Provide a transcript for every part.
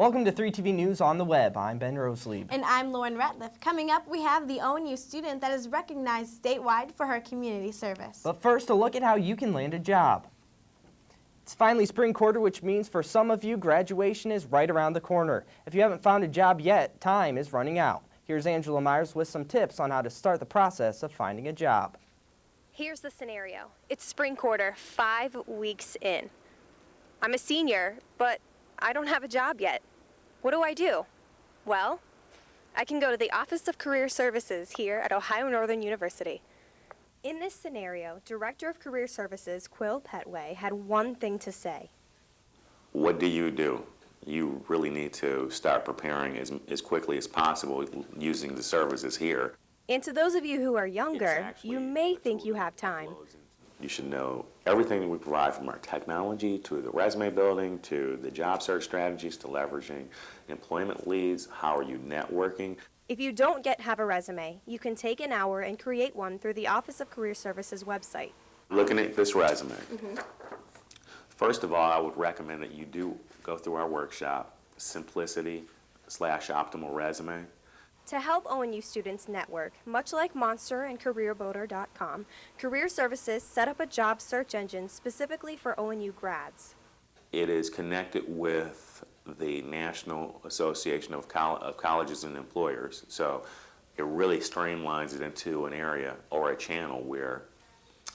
Welcome to 3TV News on the Web. I'm Ben Roselieb. And I'm Lauren Ratliff. Coming up, we have the ONU student that is recognized statewide for her community service. But first, a look at how you can land a job. It's finally spring quarter, which means for some of you, graduation is right around the corner. If you haven't found a job yet, time is running out. Here's Angela Myers with some tips on how to start the process of finding a job. Here's the scenario. It's spring quarter, 5 weeks in. I'm a senior, but I don't have a job yet. What do I do? Well, I can go to the Office of Career Services here at Ohio Northern University. In this scenario, Director of Career Services Quill Petway had one thing to say. What do? You really need to start preparing as quickly as possible using the services here. And to those of you who are younger, you may think you have time. You should know everything that we provide, from our technology to the resume building to the job search strategies to leveraging employment leads. How are you networking? If you don't yet have a resume, you can take an hour and create one through the Office of Career Services website. Looking at this resume, first of all, I would recommend that you do go through our workshop, Simplicity/Optimal Resume. To help ONU students network, much like Monster and CareerBuilder.com, Career Services set up a job search engine specifically for ONU grads. It is connected with the National Association of Colleges and Employers, so it really streamlines it into an area or a channel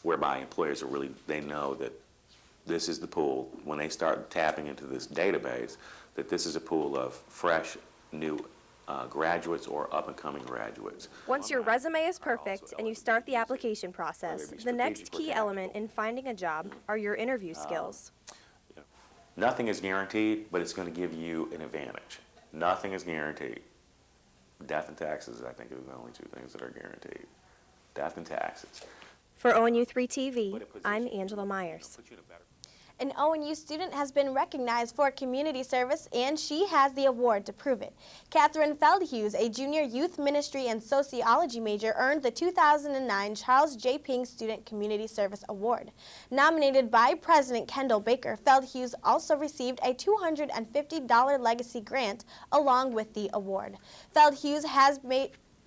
whereby employers are they know that this is the pool. When they start tapping into this database, that this is a pool of fresh, new graduates or up-and-coming graduates. Once your resume is perfect and you start the application process, the next key element in finding a job are your interview skills. Nothing is guaranteed, but it's going to give you an advantage. Nothing is guaranteed. Death and taxes, I think, are the only two things that are guaranteed. Death and taxes. For ONU 3 TV, I'm Angela Myers. An ONU student has been recognized for community service, and she has the award to prove it. Catherine Feldhughes, a junior youth ministry and sociology major, earned the 2009 Charles J. Ping Student Community Service Award. Nominated by President Kendall Baker, Feldhughes also received a $250 legacy grant along with the award. Feldhughes has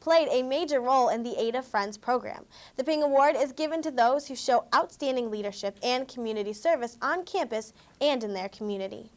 played a major role in the Aid of Friends program. The Ping Award is given to those who show outstanding leadership and community service on campus and in their community.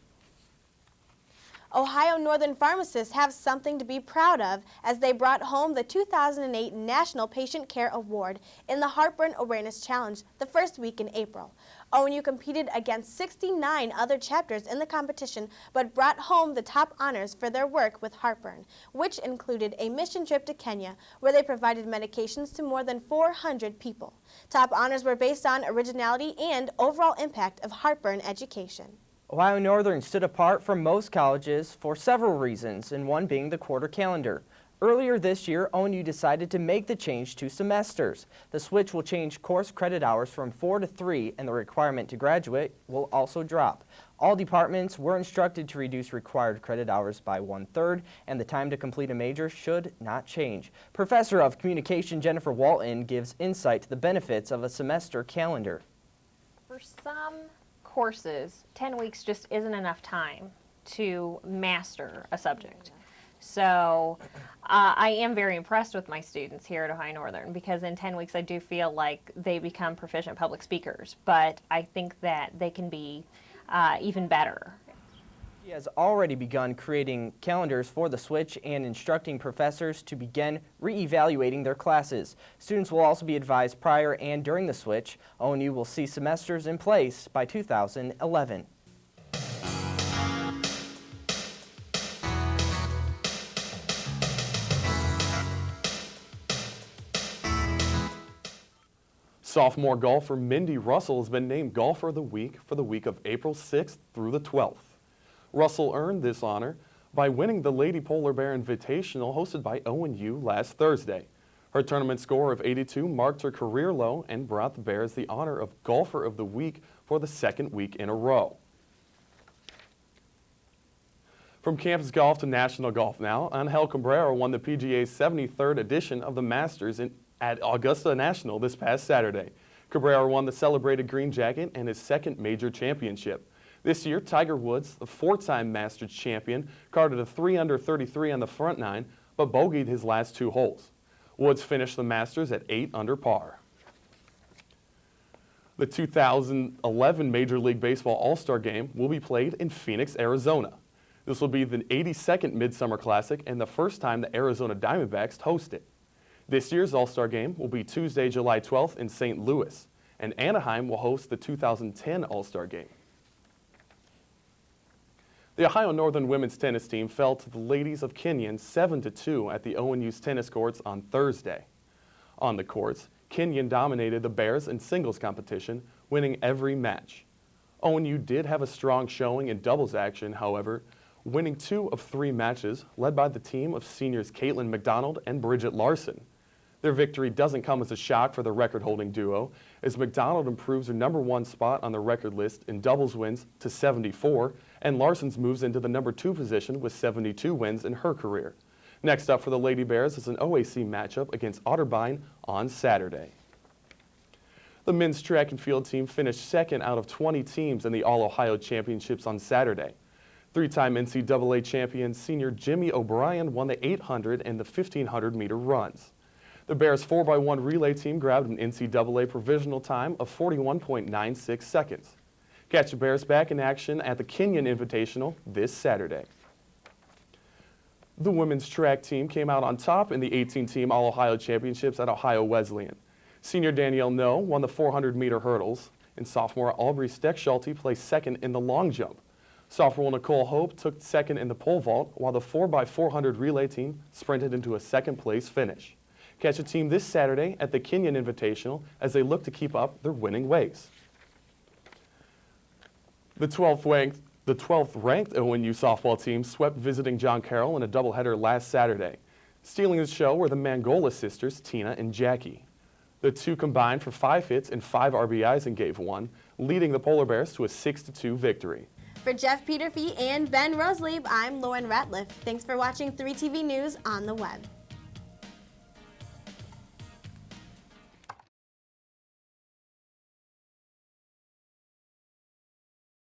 Ohio Northern pharmacists have something to be proud of as they brought home the 2008 National Patient Care Award in the Heartburn Awareness Challenge the first week in April. ONU competed against 69 other chapters in the competition, but brought home the top honors for their work with heartburn, which included a mission trip to Kenya, where they provided medications to more than 400 people. Top honors were based on originality and overall impact of heartburn education. Ohio Northern stood apart from most colleges for several reasons, and one being the quarter calendar. Earlier this year, ONU decided to make the change to semesters. The switch will change course credit hours from 4 to 3, and the requirement to graduate will also drop. All departments were instructed to reduce required credit hours by 1/3, and the time to complete a major should not change. Professor of Communication Jennifer Walton gives insight to the benefits of a semester calendar. For some courses, 10 weeks just isn't enough time to master a subject. So I am very impressed with my students here at Ohio Northern, because in 10 weeks I do feel like they become proficient public speakers, but I think that they can be even better. He has already begun creating calendars for the switch and instructing professors to begin re-evaluating their classes. Students will also be advised prior and during the switch. ONU will see semesters in place by 2011. Sophomore golfer Mindy Russell has been named Golfer of the Week for the week of April 6th through the 12th. Russell earned this honor by winning the Lady Polar Bear Invitational hosted by ONU last Thursday. Her tournament score of 82 marked her career low and brought the Bears the honor of Golfer of the Week for the second week in a row. From campus golf to national golf now, Angel Cabrera won the PGA's 73rd edition of the Masters at Augusta National this past Saturday. Cabrera won the celebrated green jacket and his second major championship. This year, Tiger Woods, the four-time Masters champion, carded a 3 under 33 on the front nine, but bogeyed his last 2 holes. Woods finished the Masters at 8 under par. The 2011 Major League Baseball All-Star Game will be played in Phoenix, Arizona. This will be the 82nd Midsummer Classic and the first time the Arizona Diamondbacks host it. This year's All-Star Game will be Tuesday, July 12th in St. Louis, and Anaheim will host the 2010 All-Star Game. The Ohio Northern women's tennis team fell to the ladies of Kenyon 7-2 at the ONU's tennis courts on Thursday. On the courts, Kenyon dominated the Bears in singles competition, winning every match. ONU did have a strong showing in doubles action, however, winning 2 of 3 matches, led by the team of seniors Caitlin McDonald and Bridget Larson. Their victory doesn't come as a shock for the record-holding duo, as McDonald improves her #1 spot on the record list in doubles wins to 74, and Larson's moves into the #2 position with 72 wins in her career. Next up for the Lady Bears is an OAC matchup against Otterbein on Saturday. The men's track and field team finished second out of 20 teams in the All-Ohio Championships on Saturday. 3-time NCAA champion senior Jimmy O'Brien won the 800 and the 1500-meter runs. The Bears 4x1 relay team grabbed an NCAA provisional time of 41.96 seconds. Catch the Bears back in action at the Kenyon Invitational this Saturday. The women's track team came out on top in the 18-team All-Ohio Championships at Ohio Wesleyan. Senior Danielle Noe won the 400-meter hurdles, and sophomore Aubrey Steckschulte placed second in the long jump. Sophomore Nicole Hope took second in the pole vault, while the 4x400 relay team sprinted into a second-place finish. Catch the team this Saturday at the Kenyon Invitational as they look to keep up their winning ways. The 12th ranked ONU softball team swept visiting John Carroll in a doubleheader last Saturday. Stealing the show were the Mangola sisters, Tina and Jackie. The two combined for 5 hits and 5 RBIs in Game 1, leading the Polar Bears to a 6-2 victory. For Jeff Peterfee and Ben Roslieb, I'm Lauren Ratliff. Thanks for watching 3TV News on the web.